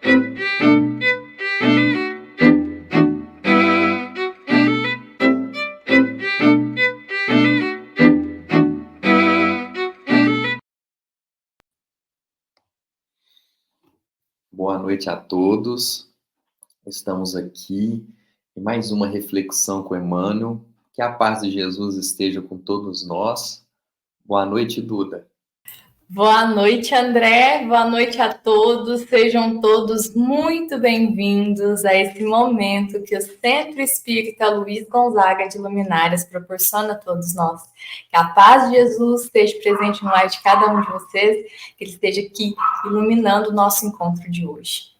Boa noite a todos. Estamos aqui em mais uma reflexão com Emmanuel. Que a paz de Jesus esteja com todos nós. Boa noite, Duda. Boa noite, André. Boa noite a todos. Sejam todos muito bem-vindos a esse momento que o Centro Espírita Luiz Gonzaga de Luminárias proporciona a todos nós. Que a paz de Jesus esteja presente no lar de cada um de vocês, que ele esteja aqui iluminando o nosso encontro de hoje.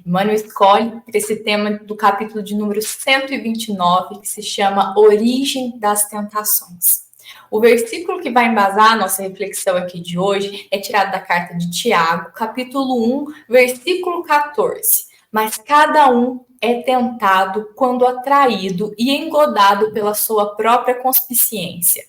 Emmanuel escolhe esse tema do capítulo de número 129, que se chama Origem das Tentações. O versículo que vai embasar a nossa reflexão aqui de hoje é tirado da carta de Tiago, capítulo 1, versículo 14. Mas cada um é tentado quando atraído e engodado pela sua própria concupiscência.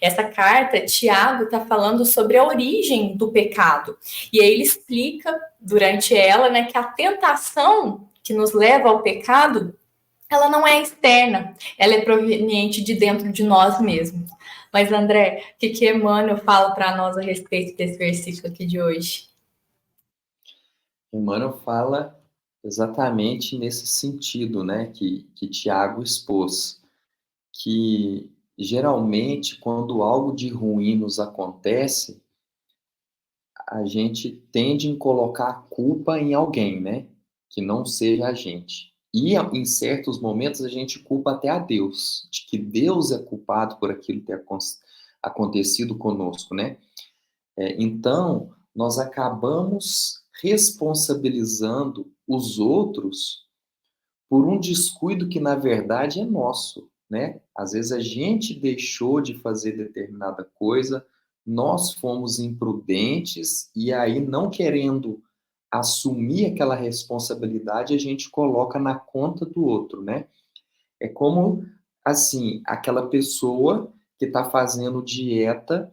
Essa carta, Tiago está falando sobre a origem do pecado. E aí ele explica, durante ela, né, que a tentação que nos leva ao pecado, ela não é externa, ela é proveniente de dentro de nós mesmos. Mas, André, o que Emmanuel fala para nós a respeito desse versículo aqui de hoje? Emmanuel fala exatamente nesse sentido, né, que Tiago expôs, que geralmente quando algo de ruim nos acontece, a gente tende a colocar a culpa em alguém, né, que não seja a gente. E em certos momentos a gente culpa até a Deus, de que Deus é culpado por aquilo ter acontecido conosco, né? Então, nós acabamos responsabilizando os outros por um descuido que, na verdade, é nosso, né? Às vezes a gente deixou de fazer determinada coisa, nós fomos imprudentes e aí, não querendo assumir aquela responsabilidade, a gente coloca na conta do outro, né? É como, assim, aquela pessoa que está fazendo dieta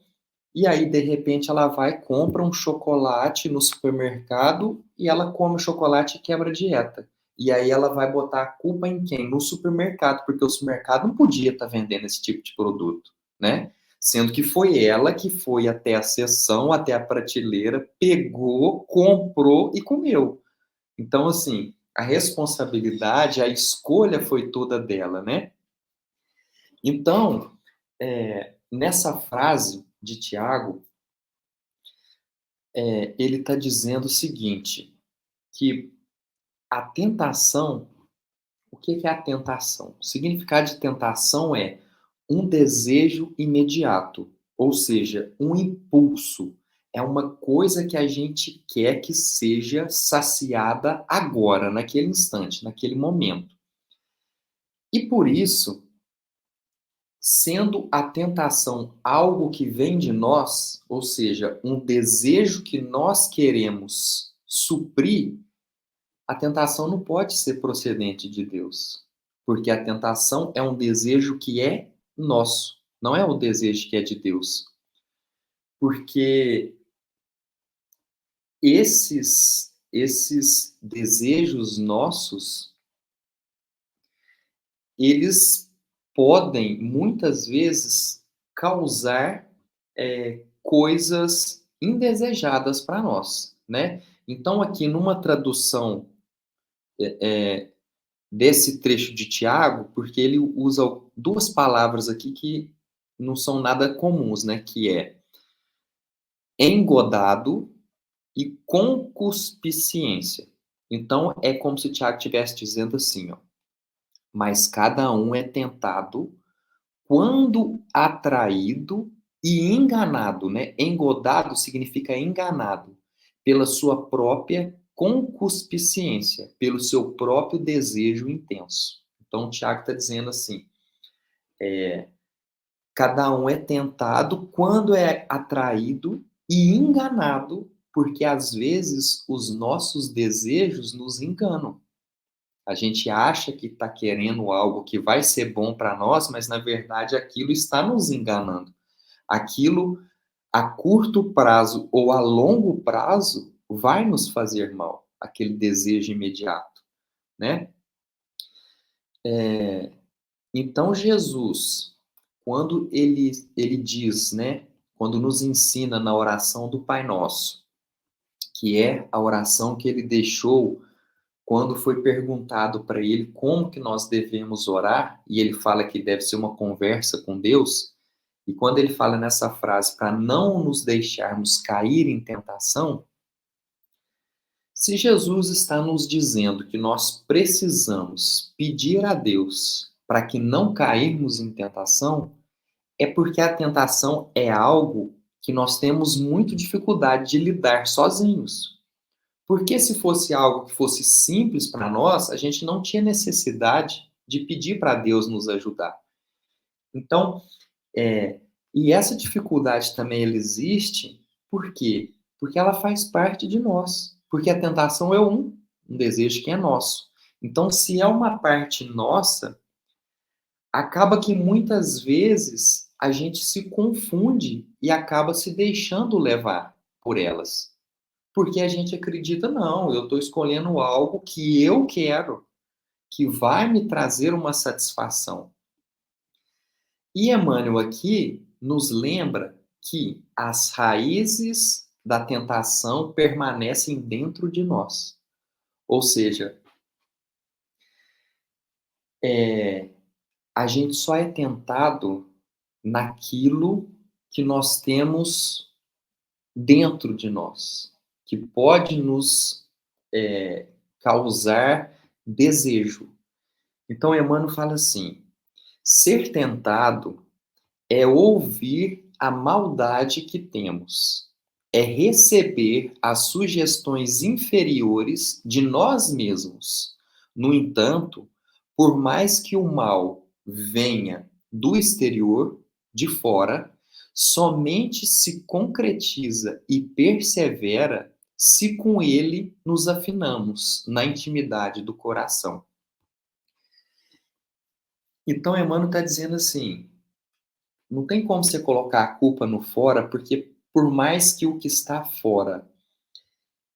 e aí, de repente, ela vai, compra um chocolate no supermercado e ela come o chocolate e quebra a dieta. E aí ela vai botar a culpa em quem? No supermercado, porque o supermercado não podia estar vendendo esse tipo de produto, né? Sendo que foi ela que foi até a seção, até a prateleira, pegou, comprou e comeu. Então, assim, a responsabilidade, a escolha foi toda dela, né? Então, nessa frase de Tiago, ele está dizendo o seguinte, que a tentação, o que é a tentação? O significado de tentação é um desejo imediato, ou seja, um impulso. É uma coisa que a gente quer que seja saciada agora, naquele instante, naquele momento. E por isso, sendo a tentação algo que vem de nós, ou seja, um desejo que nós queremos suprir, a tentação não pode ser procedente de Deus, porque a tentação é um desejo que é nosso, não é o desejo que é de Deus. Porque esses desejos nossos, eles podem, muitas vezes, causar coisas indesejadas para nós, né? Então, aqui numa tradução desse trecho de Tiago, porque ele usa duas palavras aqui que não são nada comuns, né? Que é engodado e concupiscência. Então, é como se o Tiago estivesse dizendo assim, ó, mas cada um é tentado quando atraído e enganado, né? Engodado significa enganado pela sua própria concupiscência, pelo seu próprio desejo intenso. Então, o Tiago está dizendo assim, cada um é tentado quando é atraído e enganado, porque às vezes os nossos desejos nos enganam. A gente acha que está querendo algo que vai ser bom para nós, mas na verdade aquilo está nos enganando. Aquilo a curto prazo ou a longo prazo vai nos fazer mal. aquele desejo imediato, né? Então, Jesus, quando ele diz, né, quando nos ensina na oração do Pai Nosso, que é a oração que ele deixou quando foi perguntado para ele como que nós devemos orar, e ele fala que deve ser uma conversa com Deus, e quando ele fala nessa frase, para não nos deixarmos cair em tentação, se Jesus está nos dizendo que nós precisamos pedir a Deus para que não cairmos em tentação, é porque a tentação é algo que nós temos muita dificuldade de lidar sozinhos. Porque se fosse algo que fosse simples para nós, a gente não tinha necessidade de pedir para Deus nos ajudar. Então, e essa dificuldade também ela existe, por quê? Porque ela faz parte de nós. Porque a tentação é um desejo que é nosso. Então, se é uma parte nossa, acaba que muitas vezes a gente se confunde e acaba se deixando levar por elas. Porque a gente acredita, não, eu estou escolhendo algo que eu quero, que vai me trazer uma satisfação. E Emmanuel aqui nos lembra que as raízes da tentação permanecem dentro de nós. Ou seja, a gente só é tentado naquilo que nós temos dentro de nós, que pode nos causar desejo. Então, Emmanuel fala assim: ser tentado é ouvir a maldade que temos, é receber as sugestões inferiores de nós mesmos. No entanto, por mais que o mal venha do exterior, de fora, somente se concretiza e persevera se com ele nos afinamos na intimidade do coração. Então, Emmanuel está dizendo assim: não tem como você colocar a culpa no fora, porque por mais que o que está fora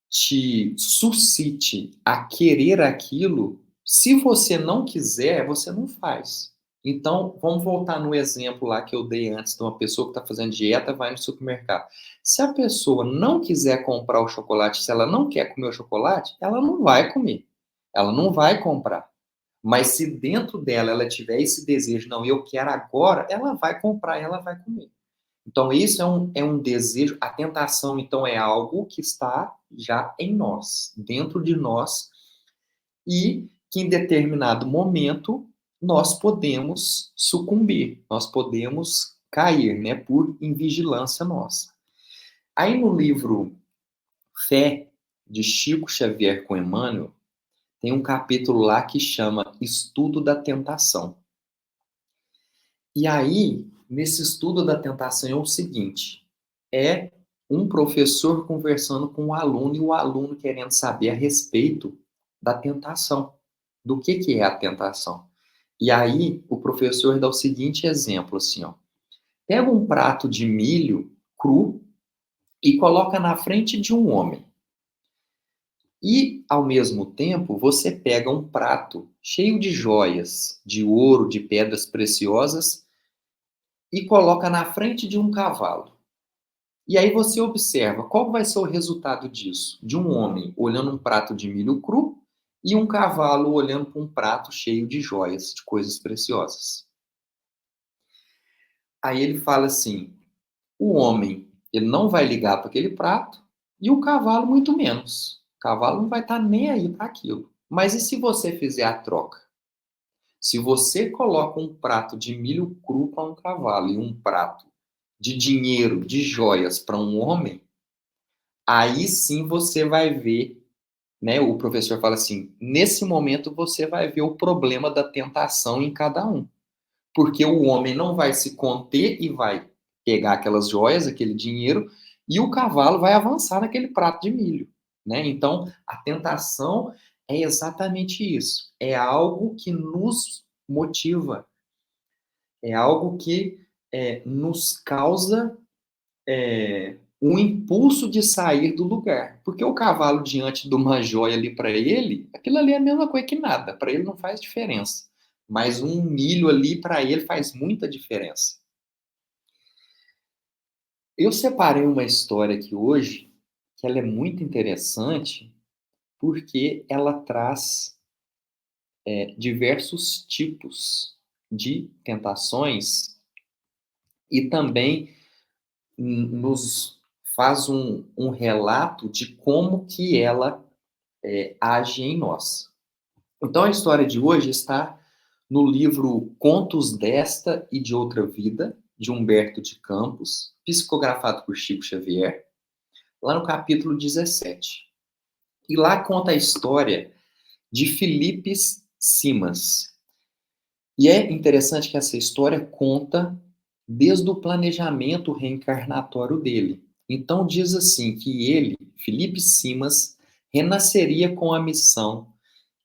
te suscite a querer aquilo, se você não quiser, você não faz. Então, vamos voltar no exemplo lá que eu dei antes de uma pessoa que está fazendo dieta, vai no supermercado. Se a pessoa não quiser comprar o chocolate, se ela não quer comer o chocolate, ela não vai comer. Ela não vai comprar. Mas se dentro dela ela tiver esse desejo, não, eu quero agora, ela vai comprar, ela vai comer. Então, isso é um desejo, a tentação, então, é algo que está já em nós, dentro de nós, e que em determinado momento nós podemos sucumbir, nós podemos cair, né, por invigilância nossa. Aí no livro Fé, de Chico Xavier com Emmanuel, tem um capítulo lá que chama Estudo da Tentação. E aí, nesse estudo da tentação é o seguinte: é um professor conversando com um aluno e o aluno querendo saber a respeito da tentação, do que é a tentação. E aí, o professor dá o seguinte exemplo, assim, ó: pega um prato de milho cru e coloca na frente de um homem. E, ao mesmo tempo, você pega um prato cheio de joias, de ouro, de pedras preciosas, e coloca na frente de um cavalo. E aí você observa qual vai ser o resultado disso. De um homem olhando um prato de milho cru e um cavalo olhando para um prato cheio de joias, de coisas preciosas. Aí ele fala assim: o homem, ele não vai ligar para aquele prato e o cavalo muito menos. O cavalo não vai estar nem aí para aquilo. Mas e se você fizer a troca? Se você coloca um prato de milho cru para um cavalo e um prato de dinheiro, de joias para um homem, aí sim você vai ver, né? O professor fala assim: nesse momento você vai ver o problema da tentação em cada um. Porque o homem não vai se conter e vai pegar aquelas joias, aquele dinheiro, e o cavalo vai avançar naquele prato de milho, né? Então, a tentação é exatamente isso. É algo que nos motiva, é algo que nos causa um impulso de sair do lugar. Porque o cavalo diante de uma joia ali para ele, aquilo ali é a mesma coisa que nada. Para ele não faz diferença. Mas um milho ali para ele faz muita diferença. Eu separei uma história aqui hoje que ela é muito interessante porque ela traz diversos tipos de tentações e também nos faz um relato de como que ela age em nós. Então, a história de hoje está no livro Contos desta e de Outra Vida, de Humberto de Campos, psicografado por Chico Xavier, lá no capítulo 17. E lá conta a história de Felipe Simas. E é interessante que essa história conta desde o planejamento reencarnatório dele. Então diz assim que ele, Felipe Simas, renasceria com a missão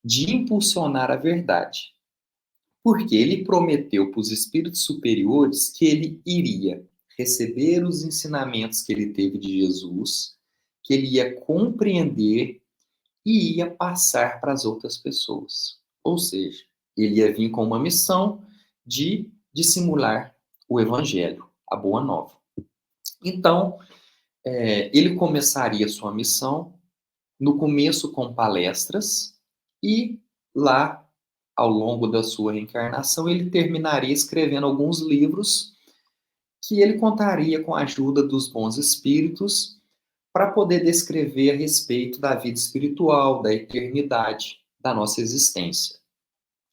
de impulsionar a verdade. Porque ele prometeu para os espíritos superiores que ele iria receber os ensinamentos que ele teve de Jesus, que ele ia compreender e ia passar para as outras pessoas. Ou seja, ele ia vir com uma missão de dissimular o evangelho, a boa nova. Então, ele começaria sua missão no começo com palestras e lá, ao longo da sua reencarnação, ele terminaria escrevendo alguns livros que ele contaria com a ajuda dos bons espíritos para poder descrever a respeito da vida espiritual, da eternidade, da nossa existência.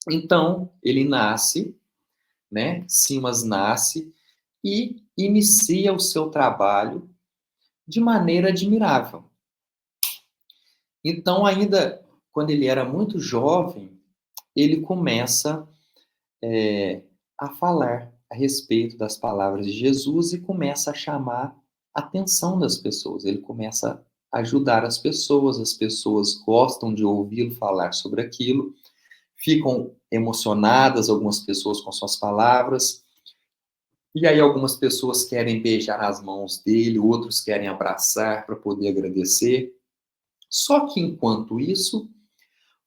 Então, ele nasce, né? Simas nasce e inicia o seu trabalho de maneira admirável. Então, ainda quando ele era muito jovem, ele começa a falar a respeito das palavras de Jesus e começa a chamar a atenção das pessoas. Ele começa a ajudar as pessoas gostam de ouvi-lo falar sobre aquilo, ficam emocionadas, algumas pessoas com suas palavras, e aí algumas pessoas querem beijar as mãos dele, outros querem abraçar para poder agradecer. Só que enquanto isso,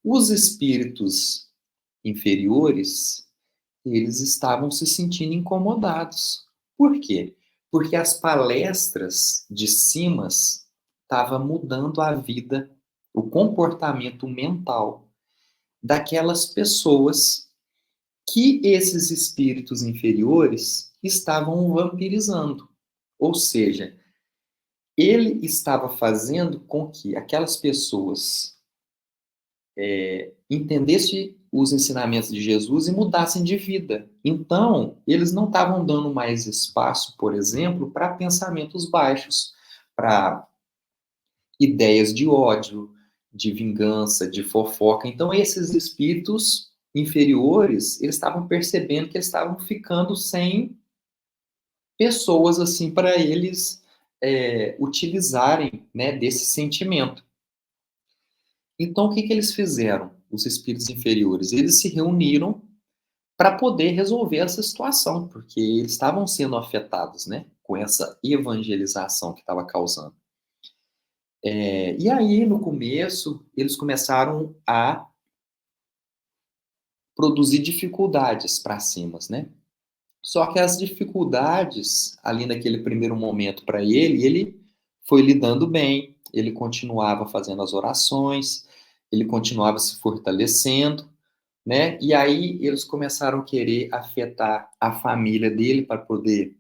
os espíritos inferiores, eles estavam se sentindo incomodados. Por quê? Porque as palestras de Simas estavam mudando a vida, o comportamento mental daquelas pessoas que esses espíritos inferiores estavam vampirizando. Ou seja, ele estava fazendo com que aquelas pessoas entendessem os ensinamentos de Jesus e mudassem de vida. Então, eles não estavam dando mais espaço, por exemplo, para pensamentos baixos, para ideias de ódio, de vingança, de fofoca. Então, esses espíritos inferiores, eles estavam percebendo que eles estavam ficando sem pessoas assim para eles utilizarem, né, desse sentimento. Então, o que eles fizeram, os espíritos inferiores? Eles se reuniram para poder resolver essa situação, porque eles estavam sendo afetados, né, com essa evangelização que estava causando. E aí, no começo, eles começaram a produzir dificuldades para cima, né? Só que as dificuldades, ali naquele primeiro momento para ele foi lidando bem, ele continuava fazendo as orações, ele continuava se fortalecendo, né? E aí eles começaram a querer afetar a família dele para poder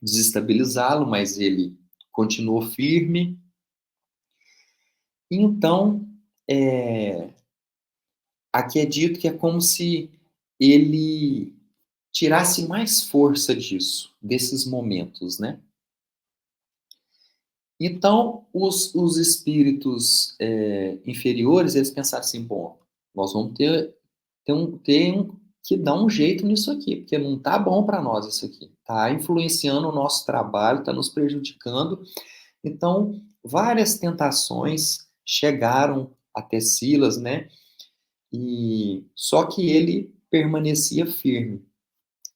desestabilizá-lo, mas ele continuou firme. Então, aqui é dito que é como se ele tirasse mais força disso, desses momentos, né? Então, os espíritos inferiores, eles pensaram assim, bom, nós vamos ter que dar um jeito nisso aqui, porque não tá bom para nós isso aqui. Tá influenciando o nosso trabalho, tá nos prejudicando. Então, várias tentações chegaram até Silas, né? E só que ele permanecia firme.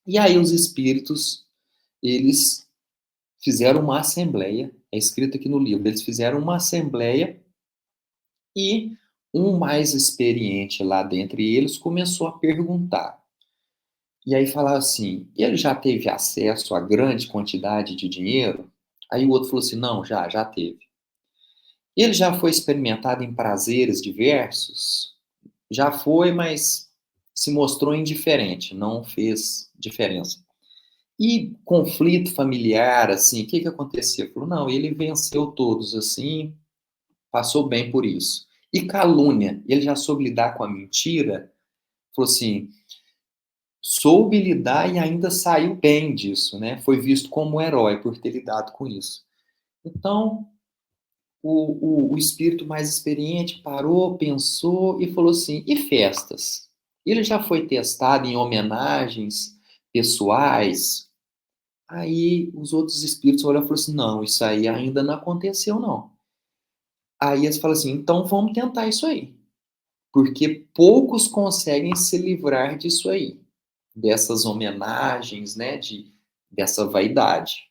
E aí os espíritos, eles fizeram uma assembleia, é escrito aqui no livro, eles fizeram uma assembleia e um mais experiente lá dentre eles começou a perguntar. E aí falava assim, ele já teve acesso a grande quantidade de dinheiro? Aí o outro falou assim, não, já teve. Ele já foi experimentado em prazeres diversos? Já foi, mas se mostrou indiferente, não fez diferença. E conflito familiar, assim, o que que acontecia? Falou, não, ele venceu todos, assim, passou bem por isso. E calúnia, ele já soube lidar com a mentira? Falou assim, soube lidar e ainda saiu bem disso, né? Foi visto como um herói por ter lidado com isso. Então, o espírito mais experiente parou, pensou e falou assim: e festas? Ele já foi testado em homenagens pessoais? Aí os outros espíritos olharam e falaram assim: não, isso aí ainda não aconteceu, não. Aí eles falam assim: então vamos tentar isso aí. Porque poucos conseguem se livrar disso aí, dessas homenagens, né, dessa vaidade.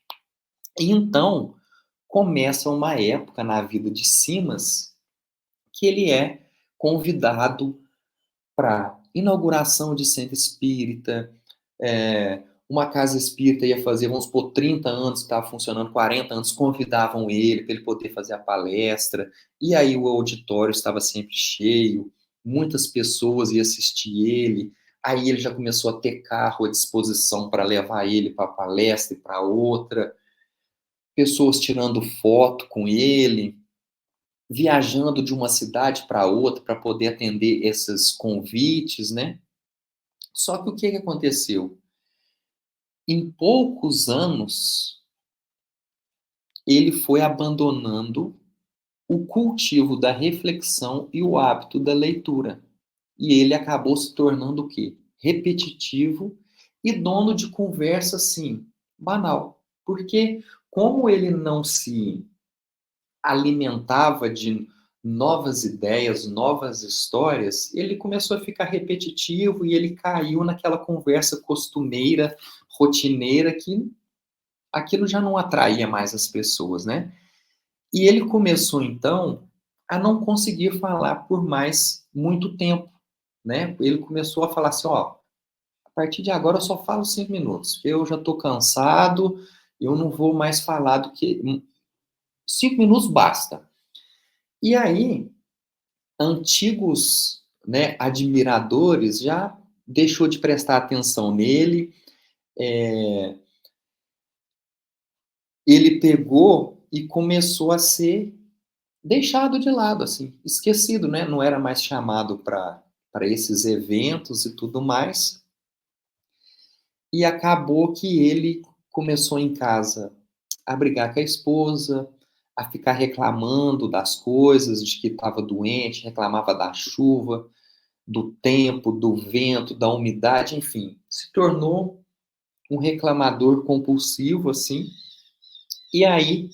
E então começa uma época na vida de Simas que ele é convidado para inauguração de centro espírita, uma casa espírita ia fazer, vamos supor, 30 anos, estava funcionando 40 anos, convidavam ele para ele poder fazer a palestra, e aí o auditório estava sempre cheio, muitas pessoas iam assistir ele, aí ele já começou a ter carro à disposição para levar ele para a palestra e para outra, pessoas tirando foto com ele, viajando de uma cidade para outra para poder atender esses convites, né? Só que o que aconteceu? Em poucos anos, ele foi abandonando o cultivo da reflexão e o hábito da leitura. E ele acabou se tornando o quê? Repetitivo e dono de conversa, assim, banal. Porque como ele não se alimentava de novas ideias, novas histórias, ele começou a ficar repetitivo e ele caiu naquela conversa costumeira, rotineira, que aquilo já não atraía mais as pessoas, né? E ele começou, então, a não conseguir falar por mais muito tempo, né? Ele começou a falar assim, ó, a partir de agora eu só falo 5 minutos, eu já estou cansado, eu não vou mais falar do que 5 minutos basta. E aí, antigos, né, admiradores já deixou de prestar atenção nele, é, ele pegou e começou a ser deixado de lado, assim, esquecido, né? Não era mais chamado para esses eventos e tudo mais. E acabou que ele começou em casa a brigar com a esposa, a ficar reclamando das coisas, de que estava doente, reclamava da chuva, do tempo, do vento, da umidade, enfim, se tornou um reclamador compulsivo, assim. E aí,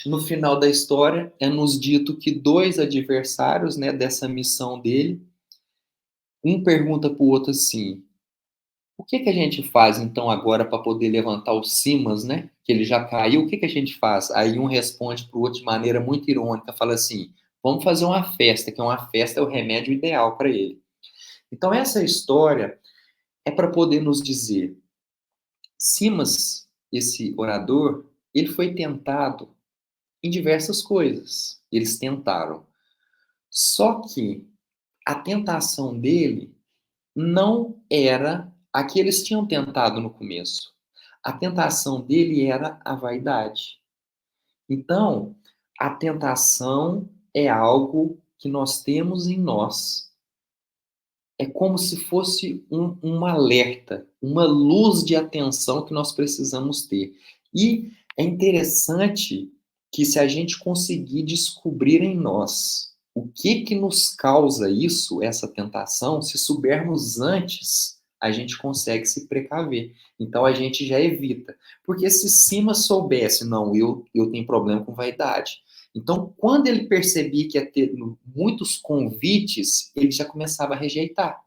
no final da história, é nos dito que dois adversários, né, dessa missão dele, um pergunta para o outro assim: o que que a gente faz então agora para poder levantar o Simas, né? Que ele já caiu, o que que a gente faz? Aí um responde para o outro de maneira muito irônica, fala assim: vamos fazer uma festa, que uma festa é o remédio ideal para ele. Então essa história é para poder nos dizer, Simas, esse orador, ele foi tentado em diversas coisas. Eles tentaram. Só que a tentação dele não era a que eles tinham tentado no começo. A tentação dele era a vaidade. Então, a tentação é algo que nós temos em nós. É como se fosse um alerta, uma luz de atenção que nós precisamos ter. E é interessante que se a gente conseguir descobrir em nós o que que nos causa isso, essa tentação, se soubermos antes, a gente consegue se precaver. Então a gente já evita. Porque se Cima soubesse, não, eu tenho problema com vaidade. Então, quando ele percebia que ia ter muitos convites, ele já começava a rejeitar.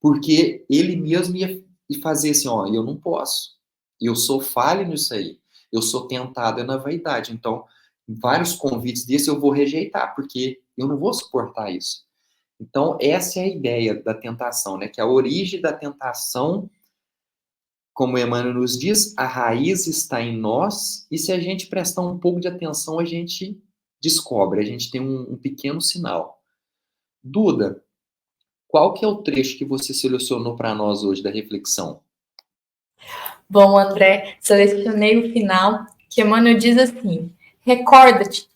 Porque ele mesmo ia fazer assim, ó, eu não posso. Eu sou falho nisso aí. Eu sou tentado na vaidade. Então, vários convites desses eu vou rejeitar, porque eu não vou suportar isso. Então, essa é a ideia da tentação, né? Que a origem da tentação, como Emmanuel nos diz, a raiz está em nós, e se a gente prestar um pouco de atenção, a gente descobre, a gente tem um pequeno sinal. Duda, qual que é o trecho que você selecionou para nós hoje da reflexão? Bom, André, selecionei o final, que Emmanuel diz assim: recorda-te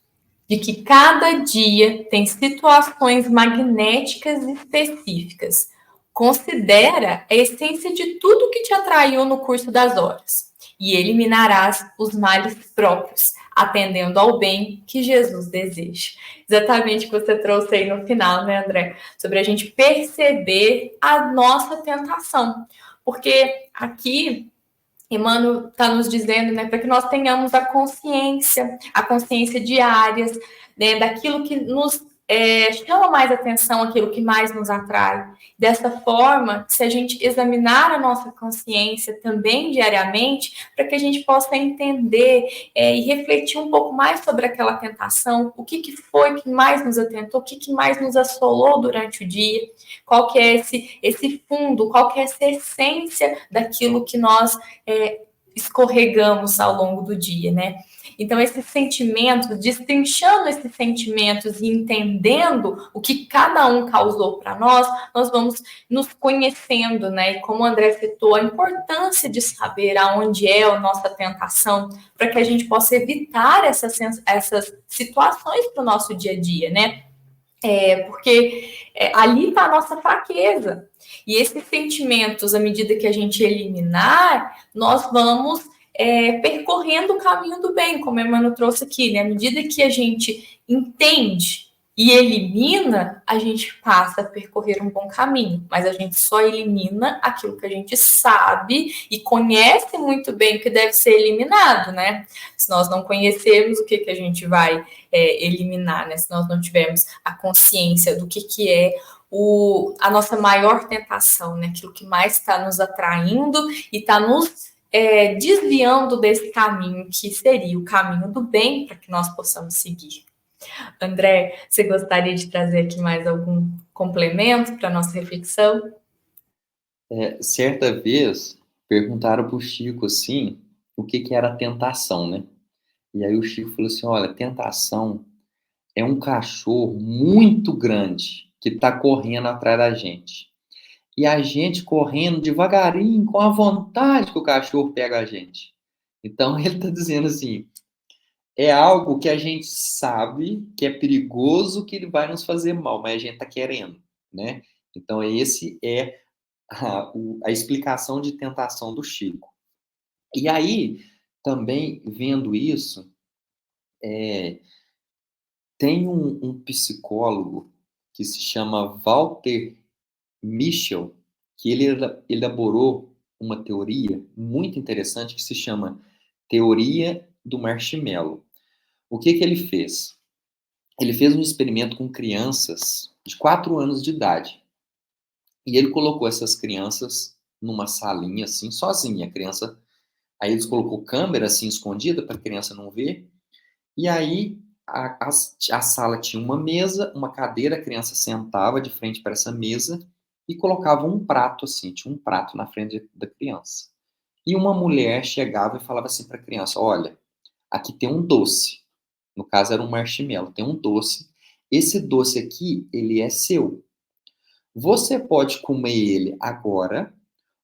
de que cada dia tem situações magnéticas específicas. Considera a essência de tudo que te atraiu no curso das horas e eliminarás os males próprios, atendendo ao bem que Jesus deseja. Exatamente o que você trouxe aí no final, né, André? Sobre a gente perceber a nossa tentação. Porque aqui Emmanuel está nos dizendo, né, para que nós tenhamos a consciência diária, né, daquilo que nos chama mais atenção, aquilo que mais nos atrai. Dessa forma, se a gente examinar a nossa consciência também diariamente, para que a gente possa entender e refletir um pouco mais sobre aquela tentação, o que foi que mais nos atentou, o que mais nos assolou durante o dia, qual que é esse fundo, qual que é essa essência daquilo que nós escorregamos ao longo do dia, né? Então, esses sentimentos, destrinchando esses sentimentos e entendendo o que cada um causou para nós vamos nos conhecendo, né? E como o André citou, a importância de saber aonde é a nossa tentação, para que a gente possa evitar essas situações para o nosso dia a dia, né? Porque ali está a nossa fraqueza. E esses sentimentos, à medida que a gente eliminar, nós vamos percorrendo o caminho do bem, como a Emmanuel trouxe aqui, né? À medida que a gente entende e elimina, a gente passa a percorrer um bom caminho. Mas a gente só elimina aquilo que a gente sabe e conhece muito bem que deve ser eliminado, né? Se nós não conhecermos o que a gente vai eliminar, né? Se nós não tivermos a consciência do que é a nossa maior tentação, né? Aquilo que mais está nos atraindo e está nos desviando desse caminho que seria o caminho do bem para que nós possamos seguir. André, você gostaria de trazer aqui mais algum complemento para a nossa reflexão? Certa vez, perguntaram para o Chico, assim, o que era tentação, né? E aí o Chico falou assim, olha, tentação é um cachorro muito grande que está correndo atrás da gente. E a gente correndo devagarinho, com a vontade que o cachorro pega a gente. Então ele está dizendo assim, é algo que a gente sabe que é perigoso, que ele vai nos fazer mal, mas a gente está querendo, né? Então esse é a explicação de tentação do Chico. E aí, também vendo isso, tem um psicólogo que se chama Walter Mischel, que ele elaborou uma teoria muito interessante que se chama teoria do marshmallow. O que ele fez? Ele fez um experimento com crianças de 4 anos de idade. E ele colocou essas crianças numa salinha assim, sozinha. A criança. Aí eles colocou câmera assim escondida para a criança não ver. E aí a sala tinha uma mesa, uma cadeira, a criança sentava de frente para essa mesa e colocava um prato assim, tinha um prato na frente da criança. E uma mulher chegava e falava assim para a criança: olha, aqui tem um doce. No caso era um marshmallow, tem um doce. Esse doce aqui, ele é seu. Você pode comer ele agora,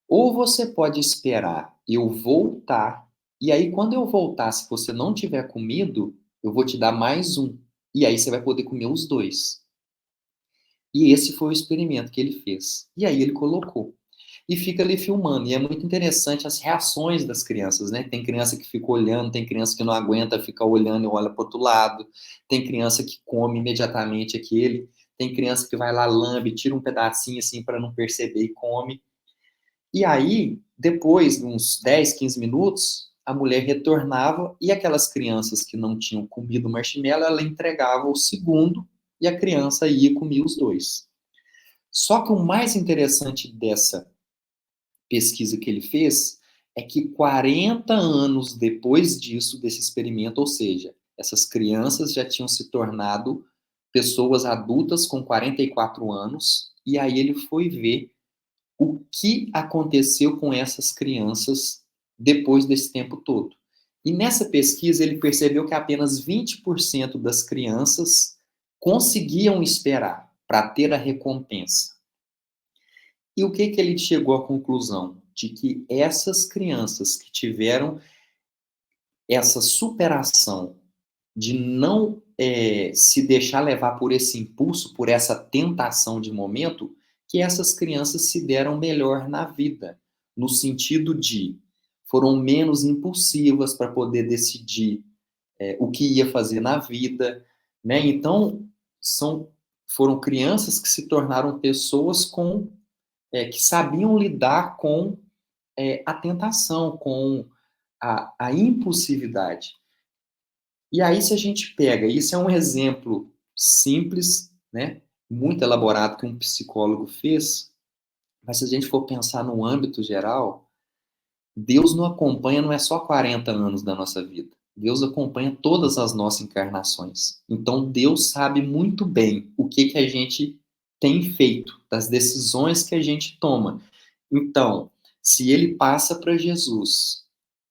ou você pode esperar eu voltar, e aí quando eu voltar, se você não tiver comido, eu vou te dar mais um. E aí você vai poder comer os dois. E esse foi o experimento que ele fez. E aí ele colocou. E fica ali filmando. E é muito interessante as reações das crianças, né? Tem criança que fica olhando, tem criança que não aguenta ficar olhando e olha para o outro lado. Tem criança que come imediatamente aquele. Tem criança que vai lá, lambe, tira um pedacinho assim para não perceber e come. E aí, depois de uns 10, 15 minutos, a mulher retornava e aquelas crianças que não tinham comido o marshmallow, ela entregava o segundo e a criança ia comer os dois. Só que o mais interessante dessa pesquisa que ele fez é que 40 anos depois disso, desse experimento, ou seja, essas crianças já tinham se tornado pessoas adultas com 44 anos, e aí ele foi ver o que aconteceu com essas crianças depois desse tempo todo. E nessa pesquisa ele percebeu que apenas 20% das crianças conseguiam esperar para ter a recompensa. E o que ele chegou à conclusão? De que essas crianças que tiveram essa superação de não se deixar levar por esse impulso, por essa tentação de momento, que essas crianças se deram melhor na vida, no sentido de foram menos impulsivas para poder decidir o que ia fazer na vida, né? Então foram crianças que se tornaram pessoas que sabiam lidar com a tentação, com a impulsividade. E aí, se a gente pega, isso é um exemplo simples, né, muito elaborado que um psicólogo fez, mas se a gente for pensar no âmbito geral, Deus não acompanha, não é só 40 anos da nossa vida. Deus acompanha todas as nossas encarnações. Então, Deus sabe muito bem o que a gente tem feito, das decisões que a gente toma. Então, se ele passa para Jesus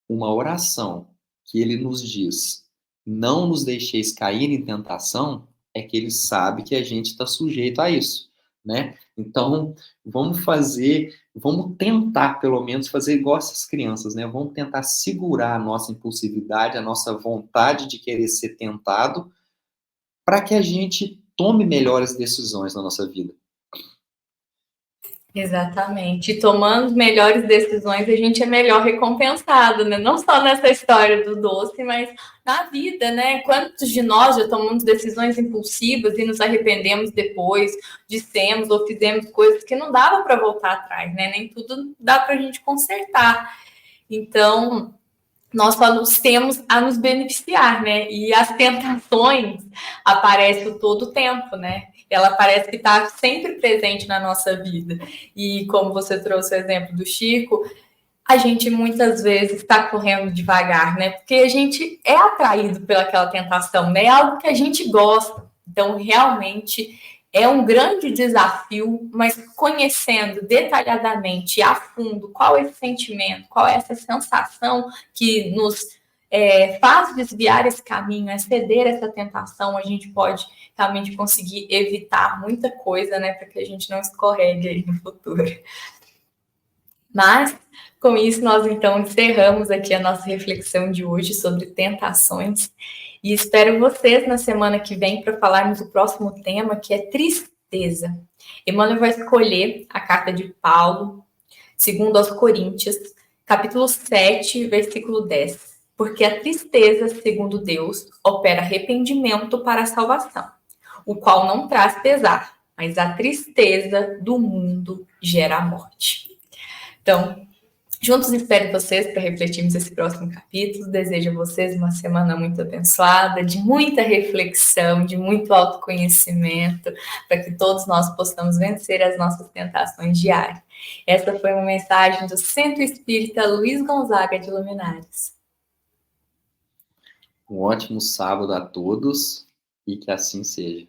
uma oração que ele nos diz: não nos deixeis cair em tentação, é que ele sabe que a gente está sujeito a isso, né? Então, vamos tentar, pelo menos, fazer igual essas crianças, né? Vamos tentar segurar a nossa impulsividade, a nossa vontade de querer ser tentado, para que a gente tome melhores decisões na nossa vida. Exatamente. E tomando melhores decisões, a gente é melhor recompensado, né? Não só nessa história do doce, mas na vida, né? Quantos de nós já tomamos decisões impulsivas e nos arrependemos depois, dissemos ou fizemos coisas que não dava para voltar atrás, né? Nem tudo dá para a gente consertar. Então, nós só temos a nos beneficiar, né? E as tentações aparecem todo o tempo, né? Ela parece que está sempre presente na nossa vida. E como você trouxe o exemplo do Chico, a gente muitas vezes está correndo devagar, né? Porque a gente é atraído pelaquela tentação, né? É algo que a gente gosta. Então, realmente é um grande desafio, mas conhecendo detalhadamente, a fundo, qual é esse sentimento, qual é essa sensação que nos faz desviar esse caminho, ceder essa tentação, a gente pode realmente conseguir evitar muita coisa, né, para que a gente não escorregue aí no futuro. Mas, com isso, nós então encerramos aqui a nossa reflexão de hoje sobre tentações. E espero vocês na semana que vem para falarmos do próximo tema, que é tristeza. Emmanuel vai escolher a carta de Paulo, segundo aos Coríntios, capítulo 7, versículo 10. Porque a tristeza, segundo Deus, opera arrependimento para a salvação, o qual não traz pesar, mas a tristeza do mundo gera a morte. Então, juntos espero vocês para refletirmos esse próximo capítulo. Desejo a vocês uma semana muito abençoada, de muita reflexão, de muito autoconhecimento, para que todos nós possamos vencer as nossas tentações diárias. Essa foi uma mensagem do Centro Espírita Luiz Gonzaga de Luminares. Um ótimo sábado a todos e que assim seja.